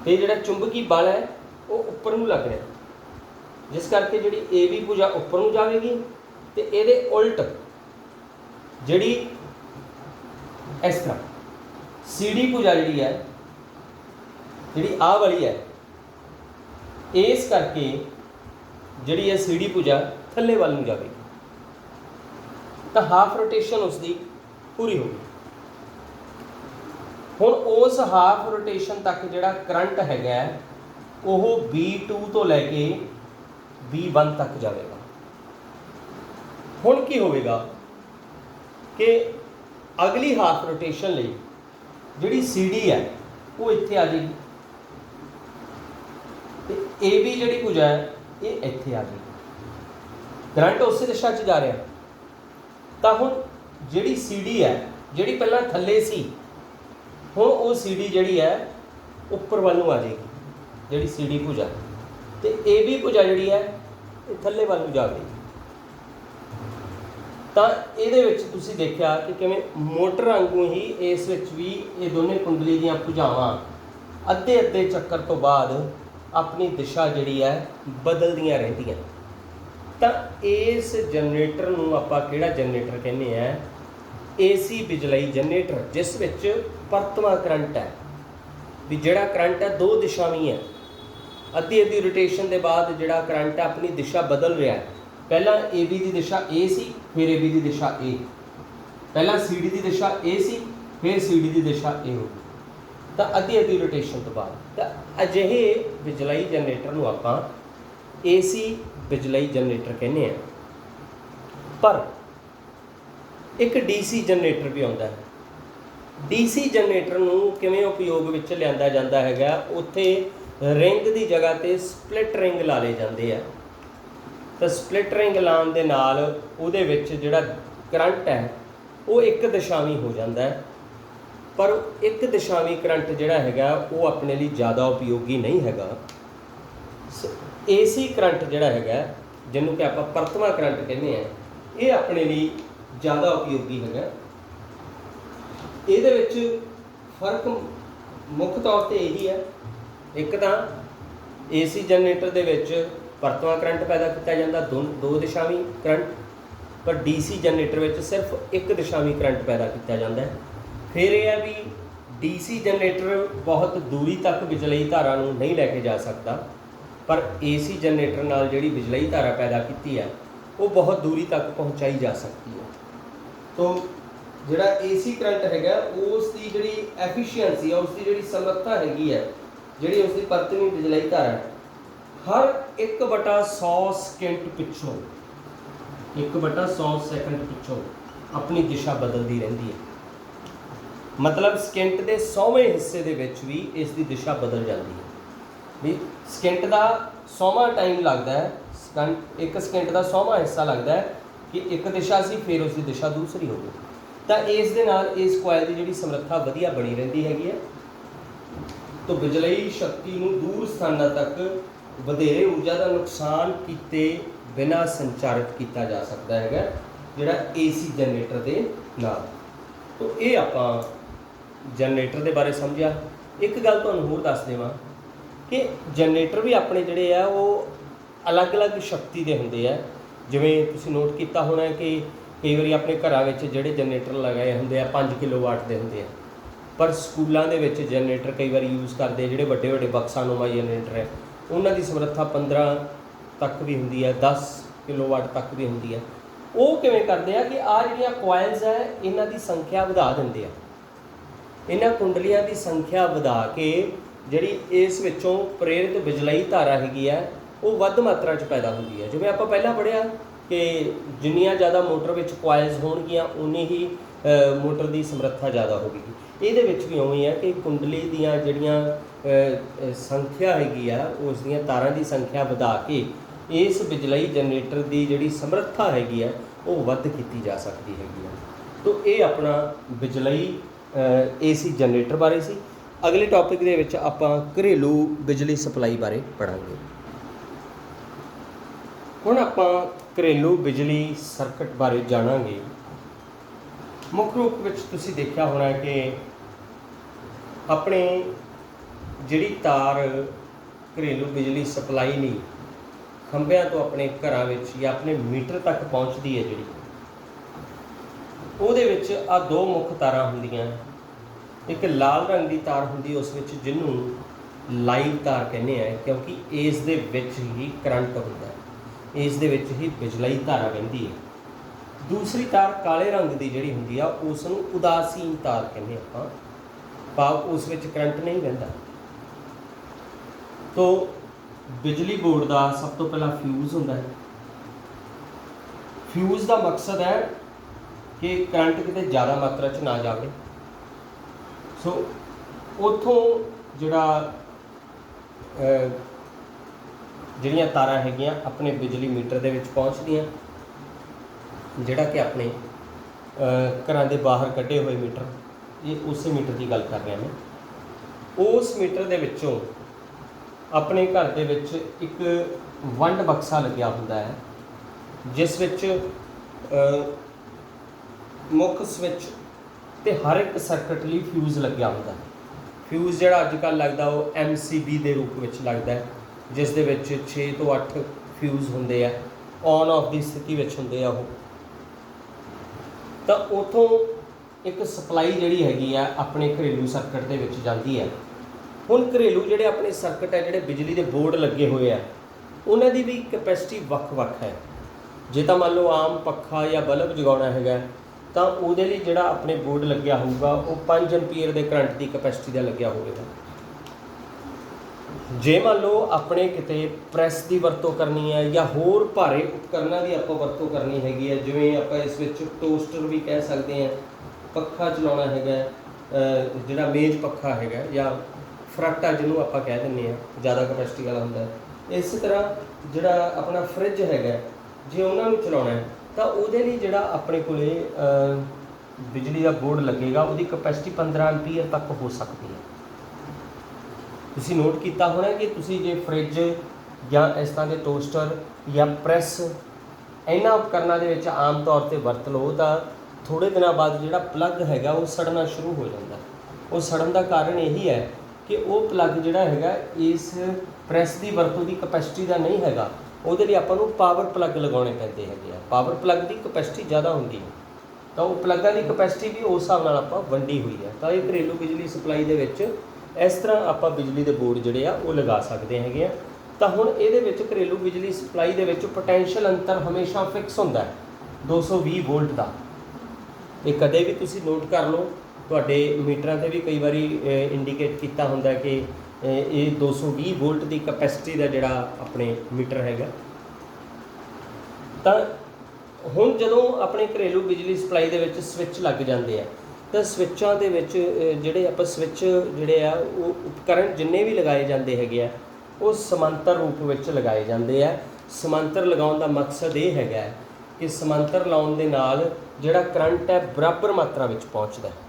ਤੇ ਜਿਹੜਾ ਚੁੰਬਕੀ ਬਲ ਹੈ ਉਹ ਉੱਪਰ ਨੂੰ ਲੱਗ ਰਿਹਾ, ਜਿਸ ਕਰਕੇ ਜਿਹੜੀ AB ਭੁਜਾ ਉੱਪਰ ਨੂੰ ਜਾਵੇਗੀ ਤੇ ਇਹਦੇ ਉਲਟ ਜਿਹੜੀ ਇਸ ਤਰ੍ਹਾਂ CD ਭੁਜਾ ਜਿਹੜੀ ਹੈ, ਜਿਹੜੀ ਆਹ ਵਾਲੀ ਹੈ, ਇਸ ਕਰਕੇ ਜਿਹੜੀ ਹੈ CD ਭੁਜਾ ਥੱਲੇ ਵੱਲ ਨੂੰ ਜਾਵੇਗੀ। ਤਾਂ ਹਾਫ ਰੋਟੇਸ਼ਨ ਉਸ ਦੀ ਪੂਰੀ ਹੋ ਗਈ। ਹੁਣ ਉਸ ਹਾਫ ਰੋਟੇਸ਼ਨ ਤੱਕ ਜਿਹੜਾ ਕਰੰਟ ਹੈਗਾ ਉਹ B2 ਤੋਂ ਲੈ ਕੇ B1 ਤੱਕ ਜਾਵੇਗਾ। ਹੁਣ ਕੀ ਹੋਵੇਗਾ ਕਿ ਅਗਲੀ ਹਾਫ ਰੋਟੇਸ਼ਨ ਲਈ ਜਿਹੜੀ CD ਹੈ ਉਹ ਇੱਥੇ ਆ ਜਾਏਗੀ ਤੇ AB ਜਿਹੜੀ ਭੁਜਾ ਹੈ ਇਹ ਇੱਥੇ ਆ ਜਾਏਗੀ। ਕਰੰਟ ਉਸੇ ਦਿਸ਼ਾ 'ਚ ਜਾ ਰਿਹਾ। ਤਾਂ ਹੁਣ ਜਿਹੜੀ CD ਹੈ, ਜਿਹੜੀ ਪਹਿਲਾਂ ਥੱਲੇ ਸੀ, ਹੁਣ ਉਹ CD ਜਿਹੜੀ ਹੈ ਉੱਪਰ ਵੱਲ ਨੂੰ ਆ ਜਾਏਗੀ, ਜਿਹੜੀ CD ਭੁਜਾ, ਤੇ AB ਭੁਜਾ ਜਿਹੜੀ ਹੈ ਇਹ ਥੱਲੇ ਵੱਲ ਨੂੰ ਜਾਵੇਗੀ। ਤਾਂ ਇਹਦੇ ਵਿੱਚ ਤੁਸੀਂ ਦੇਖਿਆ ਕਿ ਕਿਵੇਂ ਮੋਟਰ ਵਾਂਗੂ ਹੀ ਇਸ ਵਿੱਚ ਵੀ ਇਹ ਦੋਨੇ ਕੁੰਡਲੀ ਦੀਆਂ ਭੁਜਾਵਾਂ ਅੱਧੇ ਅੱਧੇ ਚੱਕਰ ਤੋਂ ਬਾਅਦ ਆਪਣੀ ਦਿਸ਼ਾ ਜਿਹੜੀ ਹੈ ਬਦਲਦੀਆਂ ਰਹਿੰਦੀਆਂ। ਤਾਂ ਇਸ ਜਨਰੇਟਰ ਨੂੰ ਆਪਾਂ ਕਿਹੜਾ ਜਨਰੇਟਰ ਕਹਿੰਦੇ ਆ, AC ਬਿਜਲਈ ਜਨਰੇਟਰ, ਜਿਸ ਵਿੱਚ ਪਰਤਵਾਂ ਕਰੰਟ ਹੈ। ਵੀ ਜਿਹੜਾ ਕਰੰਟ ਹੈ ਦੋ ਦਿਸ਼ਾਵੀ ਹੈ। ਅੱਧੀ ਅੱਧੀ ਰੋਟੇਸ਼ਨ ਦੇ ਬਾਅਦ ਜਿਹੜਾ ਕਰੰਟ ਹੈ ਆਪਣੀ ਦਿਸ਼ਾ ਬਦਲ ਰਿਹਾ ਹੈ। ਪਹਿਲਾਂ AB ਦੀ ਦਿਸ਼ਾ A ਸੀ, ਫਿਰ AB ਦੀ ਦਿਸ਼ਾ A, ਪਹਿਲਾਂ CD ਦੀ ਦਿਸ਼ਾ A ਸੀ, ਫਿਰ CD ਦੀ ਦਿਸ਼ਾ A ਹੋ ਗਈ। ਤਾਂ ਅੱਧੀ ਅੱਧੀ ਰੋਟੇਸ਼ਨ ਤੋਂ ਬਾਅਦ ਤਾਂ ਅਜਿਹੇ ਬਿਜਲਈ ਜਨਰੇਟਰ ਨੂੰ ਆਪਾਂ AC ਬਿਜਲਈ ਜਨਰੇਟਰ ਕਹਿੰਦੇ ਆ। ਪਰ ਇੱਕ DC ਜਨਰੇਟਰ ਵੀ ਆਉਂਦਾ ਹੈ। DC ਜਨਰੇਟਰ ਨੂੰ ਕਿਵੇਂ ਉਪਯੋਗ ਵਿੱਚ ਲਿਆਂਦਾ ਜਾਂਦਾ ਹੈਗਾ, ਉੱਥੇ ਰਿੰਗ ਦੀ ਜਗ੍ਹਾ 'ਤੇ ਸਪਲਿਟ ਰਿੰਗ ਲਾ ਲਏ ਜਾਂਦੇ ਆ। ਤਾਂ ਸਪਲਿਟ ਰਿੰਗ ਲਾਉਣ ਦੇ ਨਾਲ ਉਹਦੇ ਵਿੱਚ ਜਿਹੜਾ ਕਰੰਟ ਹੈ ਉਹ ਇੱਕ ਦਿਸ਼ਾਵੀ ਹੋ ਜਾਂਦਾ ਹੈ। ਪਰ ਇੱਕ ਦਿਸ਼ਾਵੀ ਕਰੰਟ ਜਿਹੜਾ ਹੈਗਾ ਉਹ ਆਪਣੇ ਲਈ ਜ਼ਿਆਦਾ ਉਪਯੋਗੀ ਨਹੀਂ ਹੈਗਾ। AC ਕਰੰਟ ਜਿਹੜਾ ਹੈਗਾ, ਜਿਹਨੂੰ ਕਿ ਆਪਾਂ ਪਰਤਵਾਂ ਕਰੰਟ ਕਹਿੰਦੇ ਆ, ਇਹ ਆਪਣੇ ਲਈ ਜ਼ਿਆਦਾ ਉਪਯੋਗੀ ਹੈਗਾ। ਇਹਦੇ ਵਿੱਚ ਫਰਕ ਮੁੱਖ ਤੌਰ 'ਤੇ ਇਹੀ ਹੈ, ਇੱਕ ਤਾਂ AC ਜਨਰੇਟਰ ਦੇ ਵਿੱਚ ਪਰਤਵਾਂ ਕਰੰਟ ਪੈਦਾ ਕੀਤਾ ਜਾਂਦਾ, ਦੋ ਦਿਸ਼ਾਵੀ ਕਰੰਟ, ਪਰ DC ਜਨਰੇਟਰ ਵਿੱਚ ਸਿਰਫ ਇੱਕ ਦਿਸ਼ਾਵੀ ਕਰੰਟ ਪੈਦਾ ਕੀਤਾ ਜਾਂਦਾ ਹੈ। ਫਿਰ ਇਹ ਹੈ ਵੀ DC ਜਨਰੇਟਰ ਬਹੁਤ ਦੂਰੀ ਤੱਕ ਬਿਜਲਈ ਧਾਰਾ ਨੂੰ ਨਹੀਂ ਲੈ ਕੇ ਜਾ ਸਕਦਾ, ਪਰ AC ਜਨਰੇਟਰ ਨਾਲ ਜਿਹੜੀ ਬਿਜਲਈ ਧਾਰਾ ਪੈਦਾ ਕੀਤੀ ਹੈ ਉਹ ਬਹੁਤ ਦੂਰੀ ਤੱਕ ਪਹੁੰਚਾਈ ਜਾ ਸਕਦੀ ਹੈ। ਤੋਂ ਜਿਹੜਾ AC ਕਰੰਟ ਹੈਗਾ ਉਸ ਦੀ ਜਿਹੜੀ ਐਫੀਸ਼ੀਐਂਸੀ ਹੈ, ਉਸ ਦੀ ਜਿਹੜੀ ਸਮਰੱਥਾ ਹੈਗੀ ਹੈ, ਜਿਹੜੀ ਉਸ ਦੀ ਪਰਤਵੀਂ ਬਿਜਲਈ ਧਾਰਾ ਹਰ 1/100 ਸਕਿੰਟ ਪਿੱਛੋਂ 1/100 ਸੈਕਿੰਡ ਪਿੱਛੋਂ ਆਪਣੀ ਦਿਸ਼ਾ ਬਦਲਦੀ ਰਹਿੰਦੀ ਹੈ। ਮਤਲਬ ਸਕਿੰਟ ਦੇ 100ਵੇਂ ਹਿੱਸੇ ਦੇ ਵਿੱਚ ਵੀ ਇਸ ਦੀ ਦਿਸ਼ਾ ਬਦਲ ਜਾਂਦੀ ਹੈ। ਵੀ ਸਕਿੰਟ ਦਾ 100ਵਾਂ ਟਾਈਮ ਲੱਗਦਾ ਹੈ, ਇੱਕ ਸਕਿੰਟ ਦਾ 100ਵਾਂ ਹਿੱਸਾ ਲੱਗਦਾ ਹੈ कि एक दिशा सी फिर उसकी दिशा दूसरी हो गई। तो इस दे नाल इस कोयल की जिहड़ी समर्था वधिया बनी रहिंदी हैगी है। तो बिजलई शक्ति नूं दूर स्थानां तक वधेरे ऊर्जा का नुकसान किए बिना संचारित किया जा सकता है जिहड़ा AC जनरेटर के नाल। तो ये आपां जनरेटर के बारे समझिया। एक गल तुहानूं होर दस देवां कि जनरेटर भी अपने जिहड़े आ वो अलग अलग शक्ति के होंदे आ। जिवें तुसीं नोट किया होना है कि कई बार अपने घरां विच जिहड़े जनरेटर लगाए होंदे आ 5 किलोवाट के होंदे आ, पर स्कूलों के जनरेटर कई बार यूज़ करते जिहड़े वड्डे वड्डे बक्सानुमा जनरेटर है उन्हां दी समर्था 15 तक भी होंदी है, 10 किलोवाट तक भी होंदी है। वो किवें करदे आ कि आ जिहड़ियां कॉइल्स है इन्हां दी संख्या वधा दिंदे आ। इन्हां कुंडलियां की संख्या वधा के जिहड़ी इस विचों प्रेरित बिजलई धारा हैगी है वो वध मात्रा च पैदा होंदी है। जिवें आपां पहिलां पढ़िया कि जिन्नियां ज़्यादा मोटर विच कॉइल्स होणगियां उन्नी ही मोटर की समर्था ज़्यादा होगी। ये भी उवें है कि कुंडली दियां जिहड़ियां संख्या हैगी आ उस दियां तारां की संख्या वधा के इस बिजलई जनरेटर की जिहड़ी समर्था हैगी है वो वध की जा सकती हैगी है। तो ये अपना बिजलई AC जनरेटर बारे सी। अगले टॉपिक दे विच आपां घरेलू बिजली सप्लाई बारे पढ़ांगे। हुण आपां घरेलू बिजली सर्किट बारे जाणांगे। मुख रूप में तुसीं देखिया होना कि अपने जिहड़ी तार घरेलू बिजली सप्लाई लई खंभिਆਂ तो अपने घरां विच या अपने मीटर तक पहुँचती है जिहड़ी ਉਹਦੇ ਵਿੱਚ आ दो मुख तारां हुंदियां। एक लाल रंग की तार हुंदी उस विच जिन्हों लाइव तार कहने हैं क्योंकि इस दे विच ही करंट हुंदा है, इस दे विच ही बिजलई धारा बहिंदी है। दूसरी तार काले रंग की जिहड़ी हुंदी आ उस नूं उदासीन तार कहने आपां, भाव उस विच करंट नहीं बहिंदा। तो बिजली बोर्ड का सब तो पहला फ्यूज़ हुंदा है। फ्यूज़ का मकसद है कि करंट किते ज़्यादा मात्रा च ना जाए। सो उत्थों जिहड़ा जिहड़ियां तारां हैगियां अपने बिजली मीटर दे विच पहुँचदियां, जिहड़ा कि अपने घरां दे बाहर कढ़े हुए मीटर, ये उस मीटर की गल कर रहे हैं। उस मीटर दे विचों अपने घर दे विच एक वंड बक्सा लग्या हुंदा है जिस विच मुख स्विच ते हर एक सर्किट लई फ्यूज़ लग्या हुंदा है। फ्यूज़ जिहड़ा अजकल लगदा वो MCB के रूप में लगदा है, जिस दे विच 6 तो 8 फ्यूज़ हुंदे आ, ऑन ऑफ की स्थिति विच हुंदे आ। तो उत्थों एक सप्लाई जिहड़ी हैगी आ अपने घरेलू सर्किट दे विच जांदी है। हुण घरेलू जिहड़े अपने सर्किट है जिहड़े बिजली के बोर्ड लगे हुए आ उन्हां दी भी कैपेसिटी वख-वख है। जे तां मान लो आम पक्खा या बल्ब जगाउणा हैगा तो उहदे लई जिहड़ा अपने बोर्ड लग्या होऊगा वो 5 एंपीयर के करंट की कैपेसिटी का लग्या होवेगा। जे मान लो अपने किते प्रैस की वरतों करनी है या होर भारे उपकरणों की आपां वरतों करनी हैगी है, जिवें आपां इस विच टोस्टर भी कह सकते हैं, पक्खा चलाउणा हैगा, जिहड़ा मेज पक्खा हैगा या फराटा जिन्होंने आपां कह दिंदे आ ज़्यादा कैपेसिटी वाला हुंदा है। इस तरह जिहड़ा अपना फ्रिज हैगा जे उन्हां नूं चलाउणा है तो उहदे लई जिहड़ा अपने कोले बिजली का बोर्ड लगेगा उसकी कैपेसिटी 15 एंपीयर तक हो सकती है। तुसीं नोट किया होना कि तुसीं जे फ्रिज या इस तरह के टोस्टर या प्रैस इन्हां उपकरणों के विच आम तौर पर वरत लो तो थोड़े दिनों बाद जिहड़ा प्लग हैगा वो सड़ना शुरू हो जाता है। वो सड़न का कारण यही है कि वो प्लग जिहड़ा हैगा इस प्रैस की वरतों की कैपेसिटी का नहीं हैगा, ਉਹਦੇ ਲਈ ਆਪਾਂ ਨੂੰ ਪਾਵਰ ਪਲੱਗ ਲਗਾਉਣੇ ਪੈਂਦੇ ਹੈਗੇ ਆ। ਪਾਵਰ ਪਲੱਗ ਦੀ ਕਪੈਸਿਟੀ ਜ਼ਿਆਦਾ ਹੁੰਦੀ ਹੈ ਤਾਂ ਉਹ ਪਲੱਗਾਂ ਦੀ ਕਪੈਸਿਟੀ ਵੀ ਉਸ ਹਿਸਾਬ ਨਾਲ ਆਪਾਂ ਵੰਡੀ ਹੋਈ ਹੈ। ਤਾਂ ਇਹ ਘਰੇਲੂ ਬਿਜਲੀ ਸਪਲਾਈ ਦੇ ਵਿੱਚ ਇਸ ਤਰ੍ਹਾਂ ਆਪਾਂ ਬਿਜਲੀ ਦੇ ਬੋਰਡ ਜਿਹੜੇ ਆ ਉਹ ਲਗਾ ਸਕਦੇ ਹੈਗੇ ਆ। ਤਾਂ ਹੁਣ ਇਹਦੇ ਵਿੱਚ ਘਰੇਲੂ ਬਿਜਲੀ ਸਪਲਾਈ ਦੇ ਵਿੱਚ ਪੋਟੈਂਸ਼ੀਅਲ ਅੰਤਰ ਹਮੇਸ਼ਾ ਫਿਕਸ ਹੁੰਦਾ ਹੈ 220 ਵੋਲਟ ਦਾ। ਇਹ ਕਦੇ ਵੀ ਤੁਸੀਂ ਨੋਟ ਕਰ ਲਓ, ਤੁਹਾਡੇ ਮੀਟਰਾਂ 'ਤੇ ਵੀ ਕਈ ਵਾਰੀ ਇੰਡੀਕੇਟ ਕੀਤਾ ਹੁੰਦਾ ਕਿ ਇਹ 220 ਵੋਲਟ ਦੀ ਕਪੈਸਿਟੀ ਦਾ ਜਿਹੜਾ ਆਪਣੇ ਮੀਟਰ ਹੈਗਾ। ਤਾਂ ਹੁਣ ਜਦੋਂ ਆਪਣੇ ਘਰੇਲੂ ਬਿਜਲੀ ਸਪਲਾਈ ਦੇ ਵਿੱਚ ਸਵਿਚ ਲੱਗ ਜਾਂਦੇ ਆ ਤਾਂ ਸਵਿੱਚਾਂ ਦੇ ਵਿੱਚ ਜਿਹੜੇ ਆਪਾਂ ਸਵਿਚ ਜਿਹੜੇ ਆ ਉਹ ਉਪਕਰਨ ਜਿੰਨੇ ਵੀ ਲਗਾਏ ਜਾਂਦੇ ਹੈਗੇ ਆ ਉਹ ਸਮਾਂਤਰ ਰੂਪ ਵਿੱਚ ਲਗਾਏ ਜਾਂਦੇ ਆ। ਸਮਾਂਤਰ ਲਗਾਉਣ ਦਾ ਮਕਸਦ ਇਹ ਹੈਗਾ कि समांतर लाउण दे नाल जिहड़ा करंट है बराबर मात्रा विच पहुँचदा है।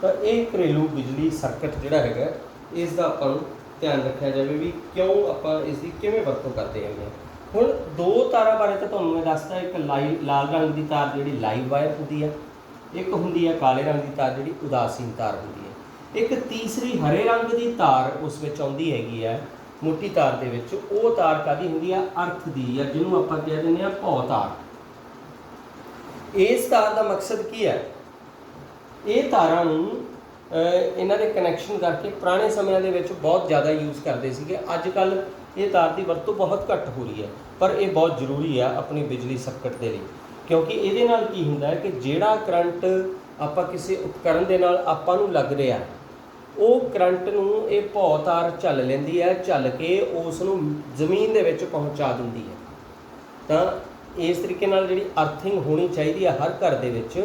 तो ये घरेलू बिजली सर्किट जिहड़ा हैगा इसका आपां नूं ध्यान रखा जाए भी क्यों आपां इसकी किवें वरतों करते हैं। हुण दो तारां बारे तो तुहानूं मैं दसदा, एक लाल रंग की तार जिहड़ी लाइव वायर हुंदी है, एक हुंदी है काले रंग की तार जिहड़ी उदासीन तार हुंदी है। एक तीसरी हरे रंग की तार उस विच आउंदी हैगी है मोटी तार दे विच, वो तार काहदी हुंदी है अर्थ दी, या जिन्हों आपां कह दिंदे आ भौ तार। इस तार का मकसद की है, ये तारां नूं इन्हां दे कनैक्शन करके पुराने समय दे विच बहुत ज़्यादा यूज़ करते सीगे। अजकल ये तार की वरतों बहुत घट हो रही है, पर यह बहुत जरूरी है अपनी बिजली सर्किट के लिए, क्योंकि ये नाल की हुंदा है कि जिहड़ा करंट आपां किसी उपकरण के नाल आपां नूं लग रहा वो करंट नूं ये भौ तार झल लैंदी है, झल के उस नूं जमीन दे विच पहुँचा दिंदी है। तो इस तरीके नाल जिहड़ी अर्थिंग होनी चाहिए हर घर दे विच।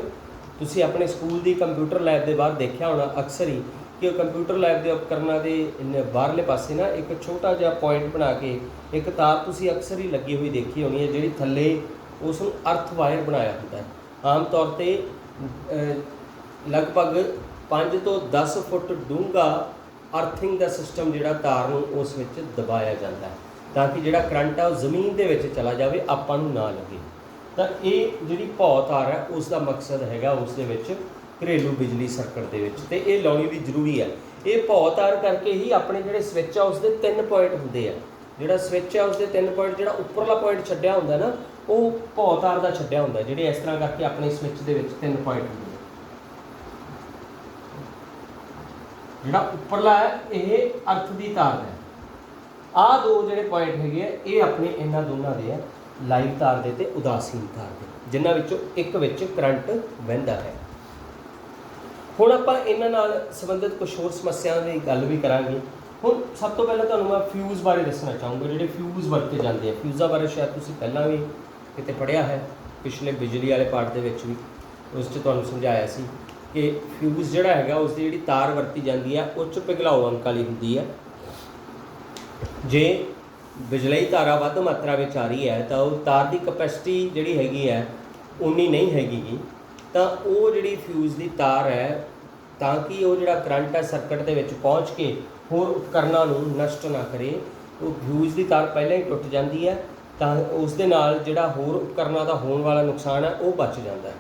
तुसीं अपने स्कूल की कंप्यूटर लैब के बाहर देखा होना अक्सर ही कि कंप्यूटर लैब के उपकरणों के बाहरले पासे ना एक छोटा जिहा पॉइंट बना के एक तार तुसीं अक्सर ही लगी हुई देखी होनी है, जिहड़ी थल्ले उस नूं अर्थ वायर बनाया होता है। आम तौर पर लगभग 5 तो 10 फुट डूंगा अर्थिंग का सिस्टम जिहड़ा तार नूं उस विच दबाया जाता है, ताकि जिहड़ा करंट है वो जमीन दे विच चला जाए, आपां नूं ना लगे। तो ये जिहड़ी भौ तार है उसका मकसद हैगा उस दे विच घरेलू बिजली सर्किट दे विच, ते ये लाउणी भी जरूरी है। ये भौ तार करके ही अपने जिहड़े स्विच आ उसके 3 पॉइंट होंदे आ। जिहड़ा स्विच है उसके 3 पॉइंट, जिहड़ा उपरला पॉइंट छड्डिया हुंदा ना वो भौ तार का छड्डिया हुंदा, जिहड़े इस तरह करके अपने स्विच दे विच 3 पॉइंट होंदे। जिहड़ा उपरला है ये अर्थ की तार है, आ दो जिहड़े पॉइंट हैगे ये अपने इन्हां दोनों दे है लाइव तार दे ते उदासीन तार दे, जिन्हां विचों एक विच करंट वहिंदा है। हुण आपां इन्हां नाल संबंधित कुछ होर समस्यावां की गल भी करांगे। हुण सब तो पहले तुहानूं मैं फ्यूज़ बारे दसना चाहूँगा, जिहड़े फ्यूज़ वरते जाते हैं। फ्यूज़ां बारे शायद तुसीं पहलां भी किते पढ़िया है, पिछले बिजली वाले पार्ट दे विच भी उस च तुहानूं समझाया सी कि फ्यूज़ जिहड़ा हैगा उसकी जिहड़ी तार वरती जाती है उच्च पिघलाऊ अंक वाली हुंदी है। जे बिजलई तारा वध मात्रा में आ रही है तो तार की कैपेसिटी जिहड़ी हैगी है उन्नी नहीं हैगी, तो वो जिहड़ी फ्यूज़ की तार है ताकि वो जिहड़ा करंट है सर्किट दे विच पहुँच के होर उपकरणों नूं नष्ट ना करे, तो फ्यूज़ की तार पहले ही टुट जाती है, तो उस दे नाल जिहड़ा होर उपकरणों का होने वाला नुकसान है वो बच जाता है।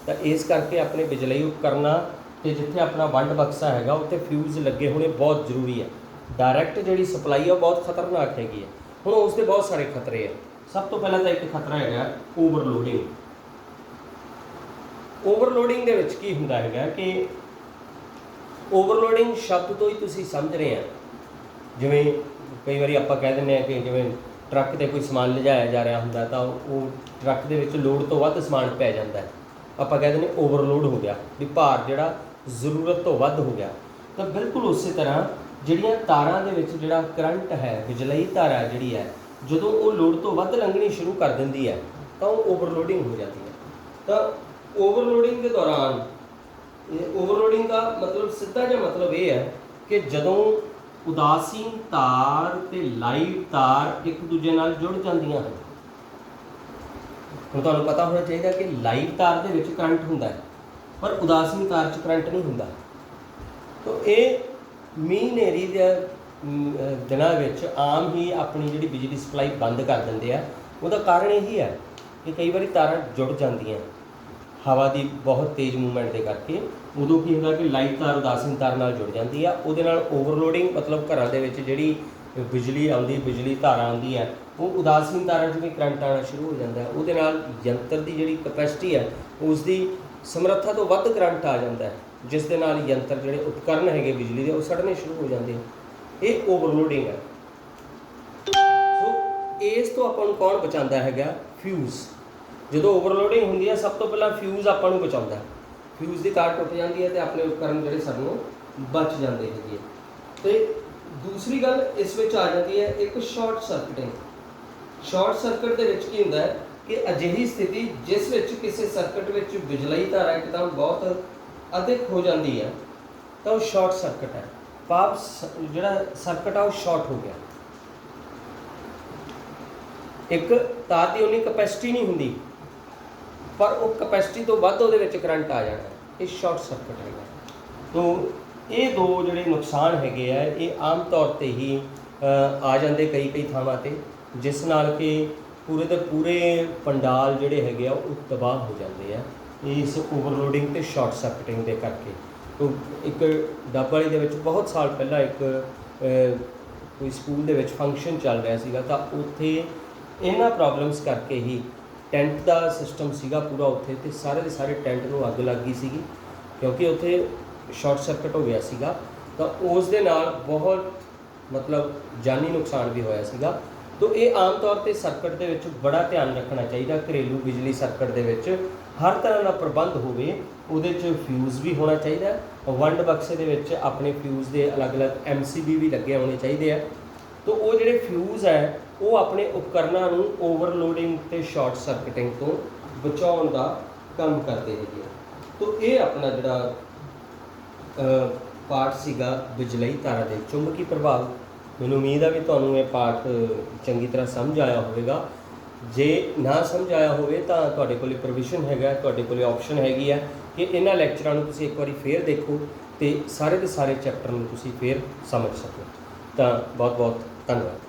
तो इस करके अपने बिजलई उपकरणों ते जिथे अपना वंड बक्सा हैगा उत्थे फ्यूज़ लगे होने बहुत जरूरी है। डायरैक्ट जिहड़ी सप्लाई है बहुत खतरनाक हैगी है। हुण उसके बहुत सारे खतरे हैं। सब तो पहला तो एक खतरा है ओवरलोडिंग। ओवरलोडिंग दे विच की हुंदा है कि ओवरलोडिंग शब्द तो ही तुसीं समझ रहे हैं, जिवें कई बार आपां कह दिंदे कि जिवें ट्रक ते कोई समान लिजाया जा रहा हुंदा तो वो ट्रक दे विच लोड तो वध समान पै जांदा है, आपां कह दिंदे ओवरलोड हो गया, भी भार जिहड़ा जरूरत तो वध हो गया। तो बिल्कुल उस तरह जिहड़ियां तारां दे विच जिहड़ा करंट है बिजलई तारा जिहड़ी है जदों वो लोड तो वध लंघनी शुरू कर दिंदी है तो ओवरलोडिंग हो जाती है। तो ओवरलोडिंग के दौरान ओवरलोडिंग का मतलब सीधा जिहा मतलब ये है कि जदों उदासीन तार ते लाइव तार एक दूजे नाल जुड़ जांदियां हैं। हुण तुहानूं पता होना चाहिए कि लाइव तार दे विच करंट हुंदा है पर उदासीन तार च करंट नहीं हुंदा। तो ये मींह हनेरी दे दिनां विच आम ही अपनी जिहड़ी बिजली सप्लाई बंद कर दिंदे आ। उसदा कारण यही है कि कई बार तारां जुड़ जांदियां हवा की बहुत तेज़ मूवमेंट के करके, उदों की होंदा कि लाइव तार उदासीन तार नाल जुड़ जाती है। उहदे नाल ओवरलोडिंग मतलब घरां दे विच जिहड़ी बिजली आउंदी बिजली धारा आउंदी है वो उदासीन तारां 'च भी करंट आना शुरू हो जाता है। उहदे नाल यंत्र की जिहड़ी कैपेसिटी है उसकी समर्था तो वध करंट आ जाता है, जिस दे नाल यंत्र जिहड़े उपकरण हैगे बिजली के वो सड़ने शुरू हो जाते हैं। ये ओवरलोडिंग है। सो इस तो आपां नूं कौन बचाता है? फ्यूज़। जो ओवरलोडिंग होंगी है सब तो पहला फ्यूज़ आपां नूं बचाता है। फ्यूज़ की तार टुट जाती है तो अपने उपकरण जिहड़े सानूं बच जाते हैं। तो दूसरी गल इस विच आ जाती है एक शॉर्ट सर्किटिंग। शॉर्ट सर्किट दे विच की हुंदा है कि अजिही स्थिति जिस विच किसी सर्किट विच बिजलई धारा एकदम बहुत अधिक हो जाती है तो वो शॉर्ट सर्किट है, भाव जिहड़ा सर्किट है वो शॉर्ट हो गया। एक तार की उन्नी कैपेसिटी नहीं हुंदी ਪਰ ਉਹ ਕਪੈਸਿਟੀ ਤੋਂ ਵੱਧ ਉਹਦੇ ਵਿੱਚ ਕਰੰਟ ਆ ਜਾਣਾ, ਇਹ ਸ਼ਾਰਟ ਸਰਕਟ ਹੈਗਾ। ਤੋ ਇਹ ਦੋ ਜਿਹੜੇ ਨੁਕਸਾਨ ਹੈਗੇ ਆ ਇਹ ਆਮ ਤੌਰ 'ਤੇ ਹੀ ਆ ਜਾਂਦੇ ਕਈ ਥਾਵਾਂ 'ਤੇ, ਜਿਸ ਨਾਲ ਕਿ ਪੂਰੇ ਦੇ ਪੂਰੇ ਪੰਡਾਲ ਜਿਹੜੇ ਹੈਗੇ ਆ ਉਹ ਤਬਾਹ ਹੋ ਜਾਂਦੇ ਆ ਇਸ ਓਵਰਲੋਡਿੰਗ ਤੇ ਸ਼ਾਰਟ ਸਰਕਟਿੰਗ ਦੇ ਕਰਕੇ। ਤੋ ਇੱਕ ਡੱਬ ਵਾਲੀ ਦੇ ਵਿੱਚ ਬਹੁਤ ਸਾਲ ਪਹਿਲਾਂ ਇੱਕ ਕੋਈ ਸਕੂਲ ਦੇ ਵਿੱਚ ਫੰਕਸ਼ਨ ਚੱਲ ਰਿਹਾ ਸੀਗਾ, ਤਾਂ ਉੱਥੇ ਇਹਨਾਂ ਪ੍ਰੋਬਲਮਸ ਕਰਕੇ ਹੀ ਟੈਂਟ ਦਾ ਸਿਸਟਮ ਸੀਗਾ ਪੂਰਾ ਉੱਥੇ, ਤੇ ਸਾਰੇ ਦੇ ਸਾਰੇ ਟੈਂਟ ਨੂੰ ਅੱਗ ਲੱਗ ਗਈ ਸੀਗੀ ਕਿਉਂਕਿ ਉੱਥੇ ਸ਼ਾਰਟ ਸਰਕਟ ਹੋ ਗਿਆ ਸੀਗਾ। ਤਾਂ ਉਸ ਦੇ ਨਾਲ ਬਹੁਤ ਮਤਲਬ ਜਾਨੀ ਨੁਕਸਾਨ ਵੀ ਹੋਇਆ ਸੀਗਾ। ਤੋ ਇਹ ਆਮ ਤੌਰ 'ਤੇ ਸਰਕਟ ਦੇ ਵਿੱਚ ਬੜਾ ਧਿਆਨ ਰੱਖਣਾ ਚਾਹੀਦਾ। ਘਰੇਲੂ ਬਿਜਲੀ ਸਰਕਟ ਦੇ ਵਿੱਚ ਹਰ ਤਰ੍ਹਾਂ ਦਾ ਪ੍ਰਬੰਧ ਹੋਵੇ, ਉਹਦੇ 'ਚ ਫਿਊਜ਼ ਵੀ ਹੋਣਾ ਚਾਹੀਦਾ, ਵੰਡ ਬਕਸੇ ਦੇ ਵਿੱਚ ਆਪਣੇ ਫਿਊਜ਼ ਦੇ ਅਲੱਗ-ਅਲੱਗ MCB ਵੀ ਲੱਗੇ ਹੋਣੇ ਚਾਹੀਦੇ ਆ। ਤੋ ਉਹ ਜਿਹੜੇ ਫਿਊਜ਼ ਹੈ ਉਹ ਆਪਣੇ ਉਪਕਰਨਾਂ ਨੂੰ ਓਵਰਲੋਡਿੰਗ ਤੇ ਸ਼ਾਰਟ ਸਰਕਟਿੰਗ ਤੋਂ ਬਚਾਉਣ ਦਾ ਕੰਮ ਕਰਦੇ ਹੈਗੇ ਆ। ਤੋ ਇਹ ਆਪਣਾ ਜਿਹੜਾ ਪਾਠ ਸੀਗਾ ਬਿਜਲਈ ਤਾਰਾਂ ਦੇ ਚੁੰਬਕੀ ਪ੍ਰਭਾਵ। ਮੈਨੂੰ ਉਮੀਦ ਆ ਵੀ ਤੁਹਾਨੂੰ ਇਹ ਪਾਠ ਚੰਗੀ ਤਰ੍ਹਾਂ ਸਮਝ ਆਇਆ ਹੋਵੇਗਾ। ਜੇ ਨਾ ਸਮਝ ਆਇਆ ਹੋਵੇ ਤਾਂ ਤੁਹਾਡੇ ਕੋਲ ਪ੍ਰੋਵੀਜ਼ਨ ਹੈਗਾ, ਤੁਹਾਡੇ ਕੋਲ ਆਪਸ਼ਨ ਹੈਗੀ ਆ ਕਿ ਇਹਨਾਂ ਲੈਕਚਰਾਂ ਨੂੰ ਤੁਸੀਂ ਇੱਕ ਵਾਰੀ ਫੇਰ ਦੇਖੋ ਤੇ ਸਾਰੇ ਦੇ ਸਾਰੇ ਚੈਪਟਰ ਨੂੰ ਤੁਸੀਂ ਫੇਰ ਸਮਝ ਸਕੋ। ਤਾਂ ਬਹੁਤ ਬਹੁਤ ਧੰਨਵਾਦ।